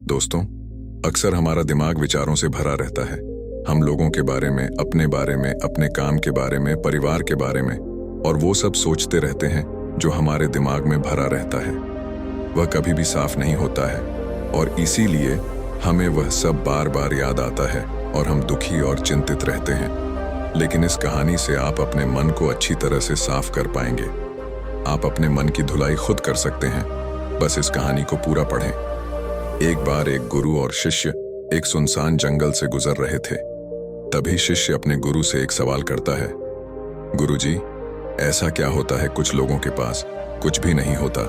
दोस्तों, अक्सर हमारा दिमाग विचारों से भरा रहता है। हम लोगों के बारे में, अपने बारे में, अपने काम के बारे में, परिवार के बारे में, और वो सब सोचते रहते हैं जो हमारे दिमाग में भरा रहता है। वह कभी भी साफ नहीं होता है और इसीलिए हमें वह सब बार बार याद आता है और हम दुखी और चिंतित रहते हैं। लेकिन इस कहानी से आप अपने मन को अच्छी तरह से साफ कर पाएंगे। आप अपने मन की धुलाई खुद कर सकते हैं। बस इस कहानी को पूरा पढ़ें। एक बार एक गुरु और शिष्य एक सुनसान जंगल से गुजर रहे थे। तभी शिष्य अपने गुरु से एक सवाल करता है, गुरुजी, ऐसा क्या होता है कुछ लोगों के पास कुछ भी नहीं होता,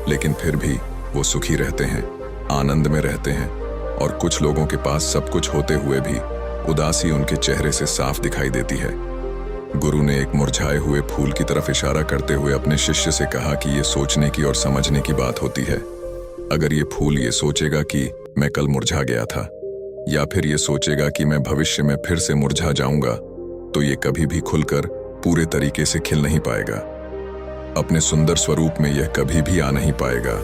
लेकिन फिर भी वो सुखी रहते हैं, आनंद में रहते हैं, और कुछ लोगों के पास सब कुछ होते हुए भी उदासी उनके चेहरे से साफ दिखाई देती है। गुरु ने एक मुरझाए हुए फूल की तरफ इशारा करते हुए अपने शिष्य से कहा कि ये सोचने की और समझने की बात होती है। अगर ये फूल ये सोचेगा कि मैं कल मुरझा गया था, या फिर ये सोचेगा कि मैं भविष्य में फिर से मुरझा जाऊंगा, तो ये कभी भी खुलकर पूरे तरीके से खिल नहीं पाएगा। अपने सुंदर स्वरूप में यह कभी भी आ नहीं पाएगा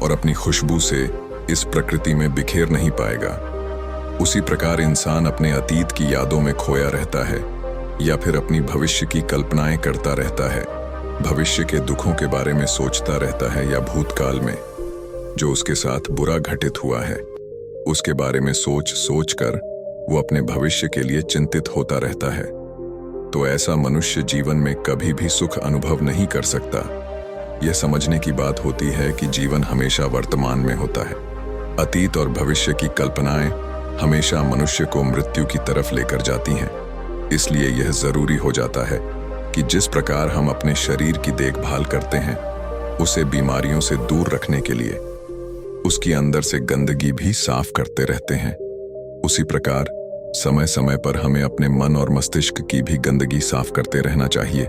और अपनी खुशबू से इस प्रकृति में बिखेर नहीं पाएगा। उसी प्रकार इंसान अपने अतीत की यादों में खोया रहता है या फिर अपनी भविष्य की कल्पनाएं करता रहता है। भविष्य के दुखों के बारे में सोचता रहता है या भूतकाल में जो उसके साथ बुरा घटित हुआ है उसके बारे में सोच सोच कर वो अपने भविष्य के लिए चिंतित होता रहता है। तो ऐसा मनुष्य जीवन में कभी भी सुख अनुभव नहीं कर सकता। यह समझने की बात होती है कि जीवन हमेशा वर्तमान में होता है। अतीत और भविष्य की कल्पनाएं हमेशा मनुष्य को मृत्यु की तरफ लेकर जाती हैं। इसलिए यह जरूरी हो जाता है कि जिस प्रकार हम अपने शरीर की देखभाल करते हैं उसे बीमारियों से दूर रखने के लिए उसकी अंदर से गंदगी भी साफ करते रहते हैं, उसी प्रकार समय समय पर हमें अपने मन और मस्तिष्क की भी गंदगी साफ करते रहना चाहिए,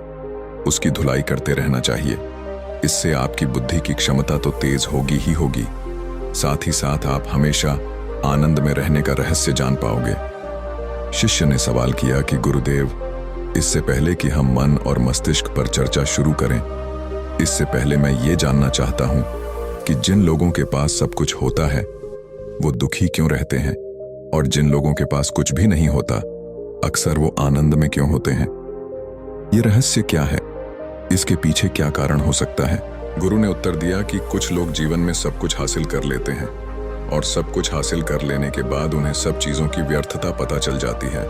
उसकी धुलाई करते रहना चाहिए। इससे आपकी बुद्धि की क्षमता तो तेज होगी ही होगी, साथ ही साथ आप हमेशा आनंद में रहने का रहस्य जान पाओगे। शिष्य ने सवाल किया कि गुरुदेव, इससे पहले कि हम मन और मस्तिष्क पर चर्चा शुरू करें, इससे पहले मैं ये जानना चाहता हूं कि जिन लोगों के पास सब कुछ होता है वो दुखी क्यों रहते हैं, और जिन लोगों के पास कुछ भी नहीं होता अक्सर वो आनंद में क्यों होते हैं? ये रहस्य क्या है? इसके पीछे क्या कारण हो सकता है? गुरु ने उत्तर दिया कि कुछ लोग जीवन में सब कुछ हासिल कर लेते हैं और सब कुछ हासिल कर लेने के बाद उन्हें सब चीजों की व्यर्थता पता चल जाती है।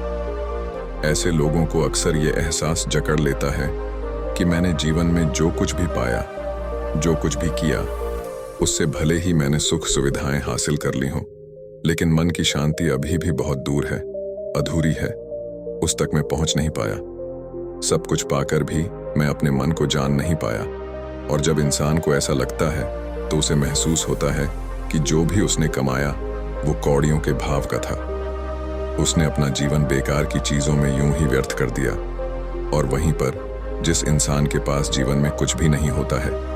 ऐसे लोगों को अक्सर ये एहसास जकड़ लेता है कि मैंने जीवन में जो कुछ भी पाया, जो कुछ भी किया, उससे भले ही मैंने सुख सुविधाएं हासिल कर ली हों, लेकिन मन की शांति अभी भी बहुत दूर है, अधूरी है, उस तक मैं पहुंच नहीं पाया। सब कुछ पाकर भी मैं अपने मन को जान नहीं पाया। और जब इंसान को ऐसा लगता है तो उसे महसूस होता है कि जो भी उसने कमाया वो कौड़ियों के भाव का था। उसने अपना जीवन बेकार की चीजों में यूं ही व्यर्थ कर दिया। और वहीं पर जिस इंसान के पास जीवन में कुछ भी नहीं होता है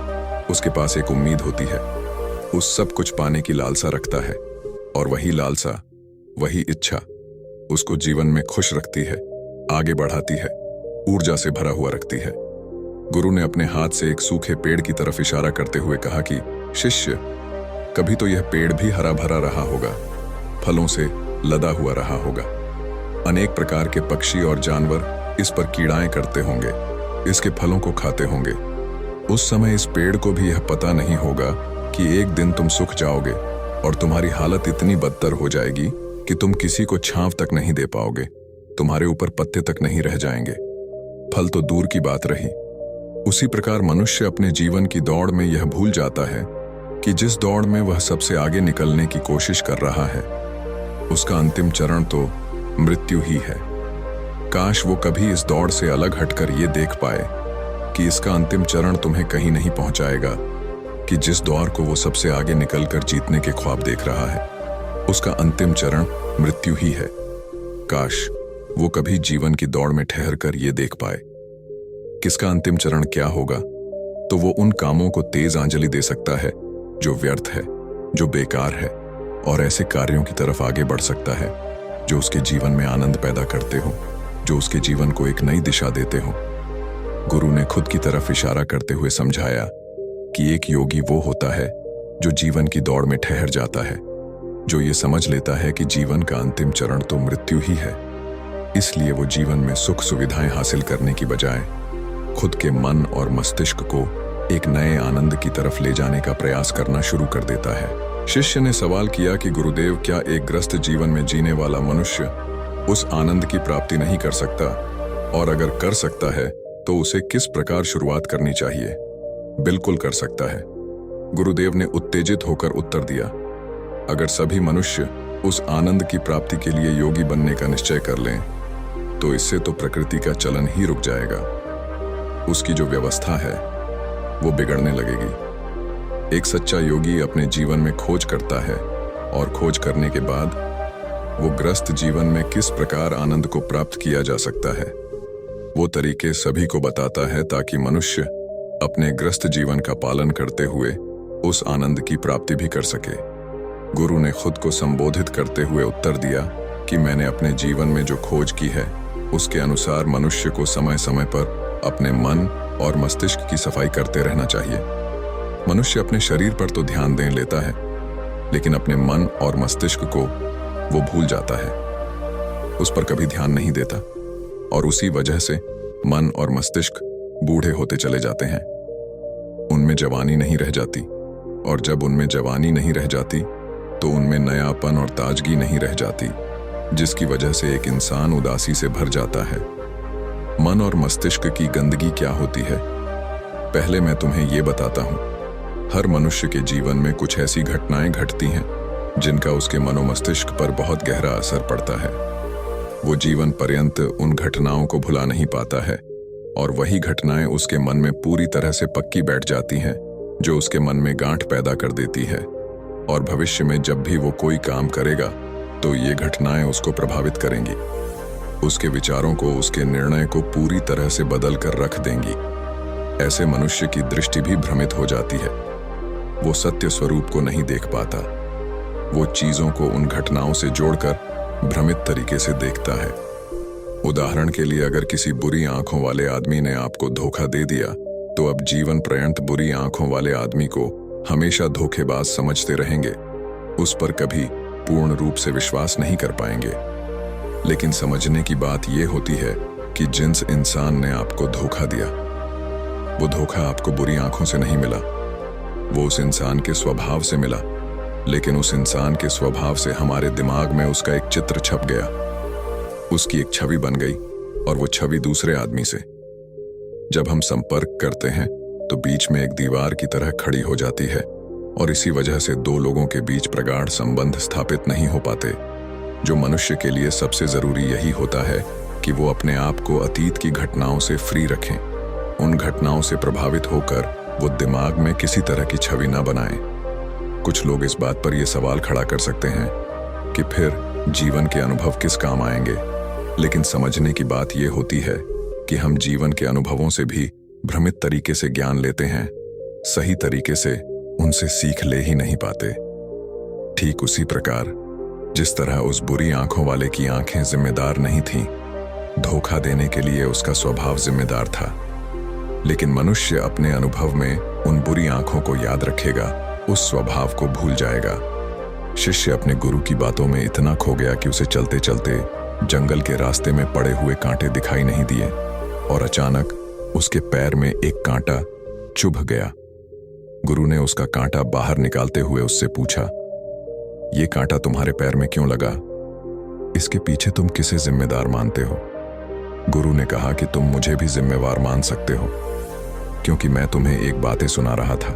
उसके पास एक उम्मीद होती है, उस सब कुछ पाने की लालसा रखता है, और वही लालसा, वही इच्छा उसको जीवन में खुश रखती है, आगे बढ़ाती है, ऊर्जा से भरा हुआ रखती है। गुरु ने अपने हाथ से एक सूखे पेड़ की तरफ इशारा करते हुए कहा कि शिष्य, कभी तो यह पेड़ भी हरा भरा रहा होगा, फलों से लदा हुआ रहा होगा। अनेक प्रकार के पक्षी और जानवर इस पर कीड़ाएं करते होंगे, इसके फलों को खाते होंगे। उस समय इस पेड़ को भी यह पता नहीं होगा कि एक दिन तुम सूख जाओगे और तुम्हारी हालत इतनी बदतर हो जाएगी कि तुम किसी को छांव तक नहीं दे पाओगे, तुम्हारे ऊपर पत्ते तक नहीं रह जाएंगे, फल तो दूर की बात रही। उसी प्रकार मनुष्य अपने जीवन की दौड़ में यह भूल जाता है कि जिस दौड़ में वह सबसे आगे निकलने की कोशिश कर रहा है उसका अंतिम चरण तो मृत्यु ही है। काश वो कभी इस दौड़ से अलग हटकर ये देख पाए कि इसका अंतिम चरण तुम्हें कहीं नहीं पहुंचाएगा, कि जिस दौर को वो सबसे आगे निकलकर जीतने के ख्वाब देख रहा है उसका अंतिम चरण मृत्यु ही है। काश वो कभी जीवन की दौड़ में ठहर कर ये देख पाए किसका अंतिम चरण क्या होगा, तो वो उन कामों को तेज आंजलि दे सकता है जो व्यर्थ है, जो बेकार है, और ऐसे कार्यों की तरफ आगे बढ़ सकता है जो उसके जीवन में आनंद पैदा करते हो, जो उसके जीवन को एक नई दिशा देते हो। गुरु ने खुद की तरफ इशारा करते हुए समझाया कि एक योगी वो होता है जो जीवन की दौड़ में ठहर जाता है, जो ये समझ लेता है कि जीवन का अंतिम चरण तो मृत्यु ही है। इसलिए वो जीवन में सुख सुविधाएं हासिल करने की बजाय खुद के मन और मस्तिष्क को एक नए आनंद की तरफ ले जाने का प्रयास करना शुरू कर देता है। शिष्य ने सवाल किया कि गुरुदेव, क्या एक ग्रस्त जीवन में जीने वाला मनुष्य उस आनंद की प्राप्ति नहीं कर सकता, और अगर कर सकता है तो उसे किस प्रकार शुरुआत करनी चाहिए? बिल्कुल कर सकता है, गुरुदेव ने उत्तेजित होकर उत्तर दिया। अगर सभी मनुष्य उस आनंद की प्राप्ति के लिए योगी बनने का निश्चय कर लें तो इससे तो प्रकृति का चलन ही रुक जाएगा। उसकी जो व्यवस्था है वो बिगड़ने लगेगी। एक सच्चा योगी अपने जीवन में खोज करता है और खोज करने के बाद वो ग्रस्त जीवन में किस प्रकार आनंद को प्राप्त किया जा सकता है वो तरीके सभी को बताता है, ताकि मनुष्य अपने ग्रस्त जीवन का पालन करते हुए उस आनंद की प्राप्ति भी कर सके। गुरु ने खुद को संबोधित करते हुए उत्तर दिया कि मैंने अपने जीवन में जो खोज की है उसके अनुसार मनुष्य को समय समय पर अपने मन और मस्तिष्क की सफाई करते रहना चाहिए। मनुष्य अपने शरीर पर तो ध्यान दे लेता है, लेकिन अपने मन और मस्तिष्क को वो भूल जाता है, उस पर कभी ध्यान नहीं देता, और उसी वजह से मन और मस्तिष्क बूढ़े होते चले जाते हैं। उनमें जवानी नहीं रह जाती, और जब उनमें जवानी नहीं रह जाती तो उनमें नयापन और ताजगी नहीं रह जाती, जिसकी वजह से एक इंसान उदासी से भर जाता है। मन और मस्तिष्क की गंदगी क्या होती है, पहले मैं तुम्हें ये बताता हूँ। हर मनुष्य के जीवन में कुछ ऐसी घटनाएं घटती हैं जिनका उसके मनोमस्तिष्क पर बहुत गहरा असर पड़ता है। वो जीवन पर्यंत उन घटनाओं को भुला नहीं पाता है, और वही घटनाएं उसके मन में पूरी तरह से पक्की बैठ जाती हैं, जो उसके मन में गांठ पैदा कर देती है। और भविष्य में जब भी वो कोई काम करेगा तो ये घटनाएं उसको प्रभावित करेंगी, उसके विचारों को, उसके निर्णय को पूरी तरह से बदल कर रख देंगी। ऐसे मनुष्य की दृष्टि भी भ्रमित हो जाती है, वो सत्य स्वरूप को नहीं देख पाता, वो चीजों को उन घटनाओं से जोड़कर भ्रमित तरीके से देखता है। उदाहरण के लिए, अगर किसी बुरी आंखों वाले आदमी ने आपको धोखा दे दिया तो अब जीवन पर्यंत बुरी आंखों वाले आदमी को हमेशा धोखेबाज समझते रहेंगे, उस पर कभी पूर्ण रूप से विश्वास नहीं कर पाएंगे। लेकिन समझने की बात यह होती है कि जिस इंसान ने आपको धोखा दिया, वो धोखा आपको बुरी आंखों से नहीं मिला, वो उस इंसान के स्वभाव से मिला। लेकिन उस इंसान के स्वभाव से हमारे दिमाग में उसका एक चित्र छप गया, उसकी एक छवि बन गई, और वो छवि दूसरे आदमी से जब हम संपर्क करते हैं तो बीच में एक दीवार की तरह खड़ी हो जाती है, और इसी वजह से दो लोगों के बीच प्रगाढ़ संबंध स्थापित नहीं हो पाते। जो मनुष्य के लिए सबसे जरूरी यही होता है कि वो अपने आप को अतीत की घटनाओं से फ्री रखें। उन घटनाओं से प्रभावित होकर वो दिमाग में किसी तरह की छवि न बनाएं। कुछ लोग इस बात पर यह सवाल खड़ा कर सकते हैं कि फिर जीवन के अनुभव किस काम आएंगे, लेकिन समझने की बात यह होती है कि हम जीवन के अनुभवों से भी भ्रमित तरीके से ज्ञान लेते हैं, सही तरीके से उनसे सीख ले ही नहीं पाते। ठीक उसी प्रकार जिस तरह उस बुरी आंखों वाले की आंखें जिम्मेदार नहीं थीं, धोखा देने के लिए उसका स्वभाव जिम्मेदार था, लेकिन मनुष्य अपने अनुभव में उन बुरी आंखों को याद रखेगा, उस स्वभाव को भूल जाएगा। शिष्य अपने गुरु की बातों में इतना खो गया कि उसे चलते चलते जंगल के रास्ते में पड़े हुए कांटे दिखाई नहीं दिए, और अचानक उसके पैर में एक कांटा चुभ गया। गुरु ने उसका कांटा बाहर निकालते हुए उससे पूछा, ये कांटा तुम्हारे पैर में क्यों लगा? इसके पीछे तुम किसे जिम्मेदार मानते हो? गुरु ने कहा कि तुम मुझे भी जिम्मेवार मान सकते हो, क्योंकि मैं तुम्हें एक बातें सुना रहा था।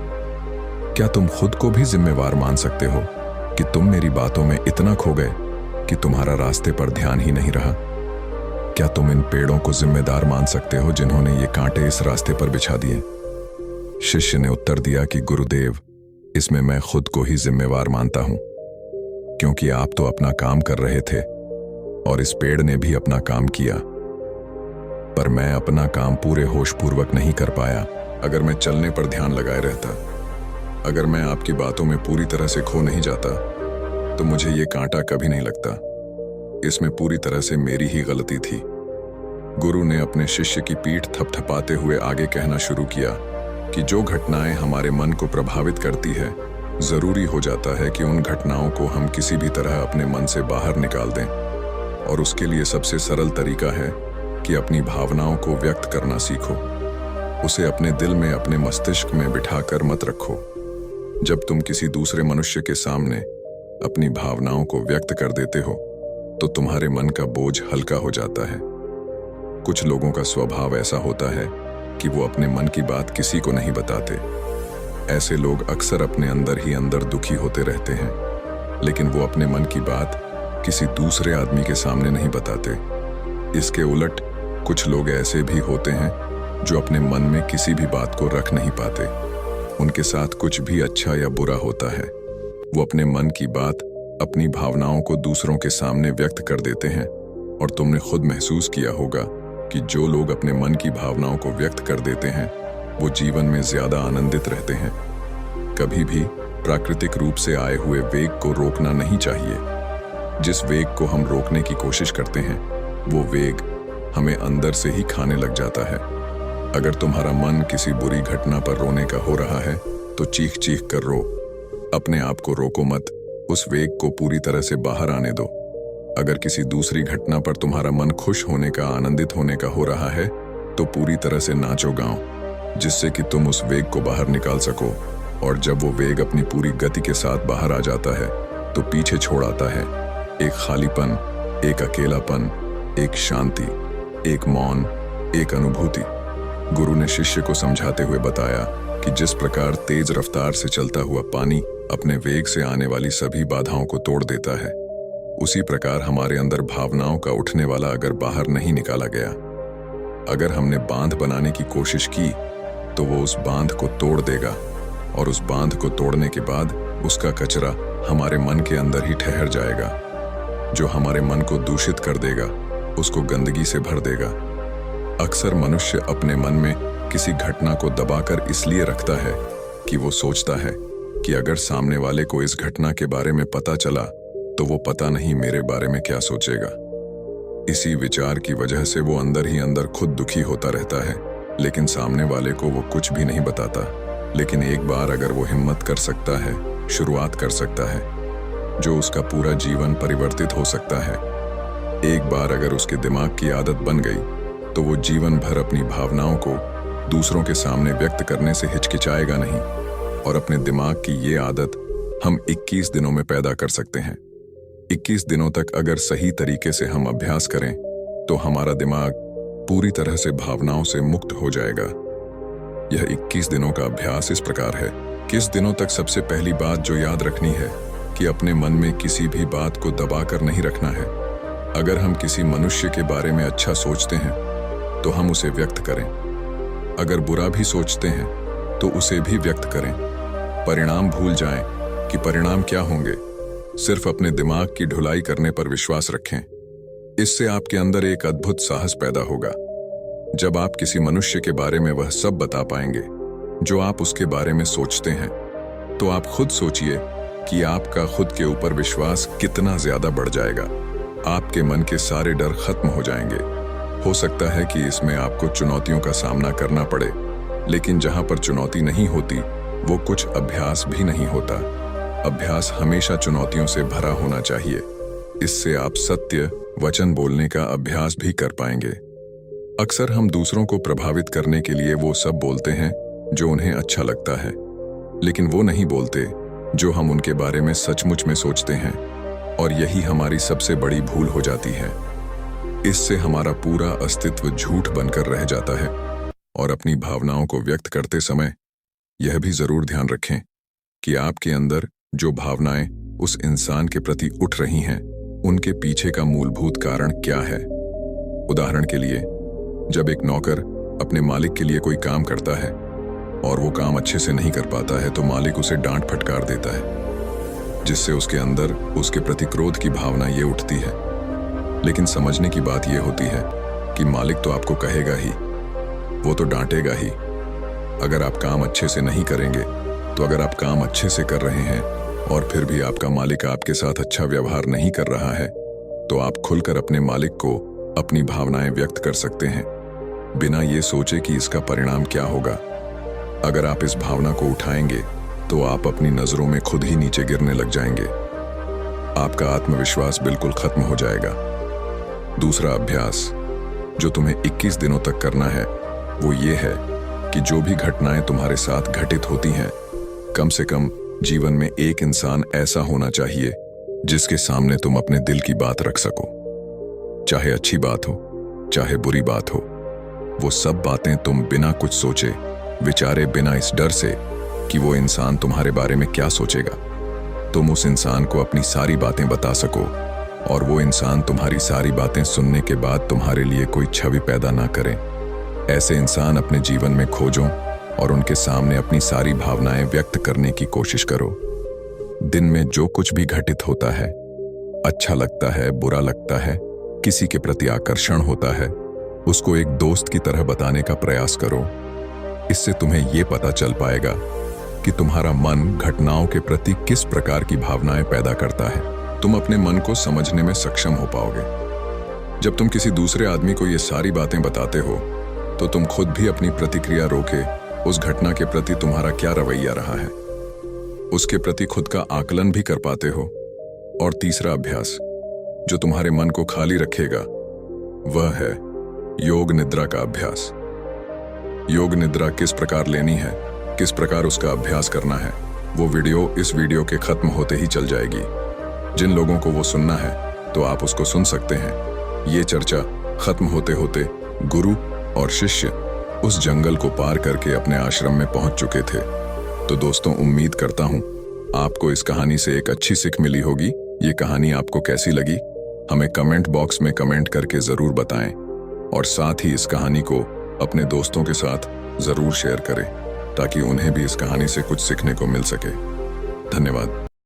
क्या तुम खुद को भी जिम्मेवार मान सकते हो कि तुम मेरी बातों में इतना खो गए कि तुम्हारा रास्ते पर ध्यान ही नहीं रहा? क्या तुम इन पेड़ों को जिम्मेदार मान सकते हो जिन्होंने ये कांटे इस रास्ते पर बिछा दिए? शिष्य ने उत्तर दिया कि गुरुदेव, इसमें मैं खुद को ही जिम्मेवार मानता हूं, क्योंकि आप तो अपना काम कर रहे थे और इस पेड़ ने भी अपना काम किया, पर मैं अपना काम पूरे होशपूर्वक नहीं कर पाया। अगर मैं चलने पर ध्यान लगाए रहता, अगर मैं आपकी बातों में पूरी तरह से खो नहीं जाता, तो मुझे ये कांटा कभी नहीं लगता। इसमें पूरी तरह से मेरी ही गलती थी। गुरु ने अपने शिष्य की पीठ थपथपाते हुए आगे कहना शुरू किया कि जो घटनाएं हमारे मन को प्रभावित करती है जरूरी हो जाता है कि उन घटनाओं को हम किसी भी तरह अपने मन से बाहर निकाल दें, और उसके लिए सबसे सरल तरीका है कि अपनी भावनाओं को व्यक्त करना सीखो। उसे अपने दिल में, अपने मस्तिष्क में बिठाकर मत रखो। जब तुम किसी दूसरे मनुष्य के सामने अपनी भावनाओं को व्यक्त कर देते हो तो तुम्हारे मन का बोझ हल्का हो जाता है। कुछ लोगों का स्वभाव ऐसा होता है कि वो अपने मन की बात किसी को नहीं बताते। ऐसे लोग अक्सर अपने अंदर ही अंदर दुखी होते रहते हैं, लेकिन वो अपने मन की बात किसी दूसरे आदमी के सामने नहीं बताते। इसके उलट कुछ लोग ऐसे भी होते हैं जो अपने मन में किसी भी बात को रख नहीं पाते। उनके साथ कुछ भी अच्छा या बुरा होता है, वो अपने मन की बात, अपनी भावनाओं को दूसरों के सामने व्यक्त कर देते हैं। और तुमने खुद महसूस किया होगा कि जो लोग अपने मन की भावनाओं को व्यक्त कर देते हैं वो जीवन में ज्यादा आनंदित रहते हैं। कभी भी प्राकृतिक रूप से आए हुए वेग को रोकना नहीं चाहिए। जिस वेग को हम रोकने की कोशिश करते हैं वो वेग हमें अंदर से ही खाने लग जाता है। अगर तुम्हारा मन किसी बुरी घटना पर रोने का हो रहा है तो चीख चीख कर रो, अपने आप को रोको मत, उस वेग को पूरी तरह से बाहर आने दो। अगर किसी दूसरी घटना पर तुम्हारा मन खुश होने का, आनंदित होने का हो रहा है तो पूरी तरह से नाचो गाओ, जिससे कि तुम उस वेग को बाहर निकाल सको। और जब वो वेग अपनी पूरी गति के साथ बाहर आ जाता है तो पीछे छोड़ आता है एक खालीपन, एक अकेलापन, एक शांति, एक मौन, एक अनुभूति। गुरु ने शिष्य को समझाते हुए बताया कि जिस प्रकार तेज रफ्तार से चलता हुआ पानी अपने वेग से आने वाली सभी बाधाओं को तोड़ देता है, उसी प्रकार हमारे अंदर भावनाओं का उठने वाला अगर बाहर नहीं निकाला गया, अगर हमने बांध बनाने की कोशिश की तो वो उस बांध को तोड़ देगा, और उस बांध को तोड़ने के बाद उसका कचरा हमारे मन के अंदर ही ठहर जाएगा, जो हमारे मन को दूषित कर देगा, उसको गंदगी से भर देगा। अक्सर मनुष्य अपने मन में किसी घटना को दबाकर इसलिए रखता है कि वो सोचता है कि अगर सामने वाले को इस घटना के बारे में पता चला तो वो पता नहीं मेरे बारे में क्या सोचेगा। इसी विचार की वजह से वो अंदर ही अंदर खुद दुखी होता रहता है, लेकिन सामने वाले को वो कुछ भी नहीं बताता। लेकिन एक बार अगर वो हिम्मत कर सकता है, शुरुआत कर सकता है, जो उसका पूरा जीवन परिवर्तित हो सकता है। एक बार अगर उसके दिमाग की आदत बन गई तो वो जीवन भर अपनी भावनाओं को दूसरों के सामने व्यक्त करने से हिचकिचाएगा नहीं। और अपने दिमाग की ये आदत हम 21 दिनों में पैदा कर सकते हैं। 21 दिनों तक अगर सही तरीके से हम अभ्यास करें तो हमारा दिमाग पूरी तरह से भावनाओं से मुक्त हो जाएगा। यह 21 दिनों का अभ्यास इस प्रकार है। किस दिनों तक सबसे पहली बात जो याद रखनी है कि अपने मन में किसी भी बात को दबाकर नहीं रखना है। अगर हम किसी मनुष्य के बारे में अच्छा सोचते हैं तो हम उसे व्यक्त करें। अगर बुरा भी सोचते हैं तो उसे भी व्यक्त करें। परिणाम भूल जाएं कि परिणाम क्या होंगे, सिर्फ अपने दिमाग की ढुलाई करने पर विश्वास रखें। इससे आपके अंदर एक अद्भुत साहस पैदा होगा। जब आप किसी मनुष्य के बारे में वह सब बता पाएंगे जो आप उसके बारे में सोचते हैं, तो आप खुद सोचिए कि आपका खुद के ऊपर विश्वास कितना ज्यादा बढ़ जाएगा। आपके मन के सारे डर खत्म हो जाएंगे। हो सकता है कि इसमें आपको चुनौतियों का सामना करना पड़े, लेकिन जहां पर चुनौती नहीं होती वो कुछ अभ्यास भी नहीं होता। अभ्यास हमेशा चुनौतियों से भरा होना चाहिए। इससे आप सत्य वचन बोलने का अभ्यास भी कर पाएंगे। अक्सर हम दूसरों को प्रभावित करने के लिए वो सब बोलते हैं जो उन्हें अच्छा लगता है, लेकिन वो नहीं बोलते जो हम उनके बारे में सचमुच में सोचते हैं। और यही हमारी सबसे बड़ी भूल हो जाती है। इससे हमारा पूरा अस्तित्व झूठ बनकर रह जाता है। और अपनी भावनाओं को व्यक्त करते समय यह भी जरूर ध्यान रखें कि आपके अंदर जो भावनाएं उस इंसान के प्रति उठ रही हैं, उनके पीछे का मूलभूत कारण क्या है। उदाहरण के लिए, जब एक नौकर अपने मालिक के लिए कोई काम करता है और वो काम अच्छे से नहीं कर पाता है तो मालिक उसे डांट फटकार देता है, जिससे उसके अंदर उसके प्रति क्रोध की भावना ये उठती है। लेकिन समझने की बात ये होती है कि मालिक तो आपको कहेगा ही, वो तो डांटेगा ही। अगर आप काम अच्छे से नहीं करेंगे तो अगर आप काम अच्छे से कर रहे हैं और फिर भी आपका मालिक आपके साथ अच्छा व्यवहार नहीं कर रहा है, तो आप खुलकर अपने मालिक को अपनी भावनाएं व्यक्त कर सकते हैं, बिना ये सोचे कि इसका परिणाम क्या होगा। अगर आप इस भावना को उठाएंगे तो आप अपनी नजरों में खुद ही नीचे गिरने लग जाएंगे। आपका आत्मविश्वास बिल्कुल खत्म हो जाएगा। दूसरा अभ्यास जो तुम्हें 21 दिनों तक करना है वो ये है कि जो भी घटनाएं तुम्हारे साथ घटित होती हैं, कम से कम जीवन में एक इंसान ऐसा होना चाहिए जिसके सामने तुम अपने दिल की बात रख सको। चाहे अच्छी बात हो, चाहे बुरी बात हो, वो सब बातें तुम बिना कुछ सोचे विचारे, बिना इस डर से कि वो इंसान तुम्हारे बारे में क्या सोचेगा, तुम उस इंसान को अपनी सारी बातें बता सको और वो इंसान तुम्हारी सारी बातें सुनने के बाद तुम्हारे लिए कोई छवि पैदा ना करे। ऐसे इंसान अपने जीवन में खोजो और उनके सामने अपनी सारी भावनाएं व्यक्त करने की कोशिश करो। दिन में जो कुछ भी घटित होता है, अच्छा लगता है, बुरा लगता है, किसी के प्रति आकर्षण होता है, उसको एक दोस्त की तरह बताने का प्रयास करो। इससे तुम्हें यह पता चल पाएगा कि तुम्हारा मन घटनाओं के प्रति किस प्रकार की भावनाएं पैदा करता है। तुम अपने मन को समझने में सक्षम हो पाओगे। जब तुम किसी दूसरे आदमी को ये सारी बातें बताते हो तो तुम खुद भी अपनी प्रतिक्रिया रोके उस घटना के प्रति तुम्हारा क्या रवैया रहा है, उसके प्रति खुद का आकलन भी कर पाते हो। और तीसरा अभ्यास जो तुम्हारे मन को खाली रखेगा वह है योग निद्रा का अभ्यास। योग निद्रा किस प्रकार लेनी है, किस प्रकार उसका अभ्यास करना है, वो वीडियो इस वीडियो के खत्म होते ही चल जाएगी। जिन लोगों को वो सुनना है तो आप उसको सुन सकते हैं। ये चर्चा खत्म होते होते गुरु और शिष्य उस जंगल को पार करके अपने आश्रम में पहुंच चुके थे। तो दोस्तों, उम्मीद करता हूं आपको इस कहानी से एक अच्छी सीख मिली होगी। ये कहानी आपको कैसी लगी हमें कमेंट बॉक्स में कमेंट करके जरूर बताएं और साथ ही इस कहानी को अपने दोस्तों के साथ जरूर शेयर करें ताकि उन्हें भी इस कहानी से कुछ सीखने को मिल सके। धन्यवाद।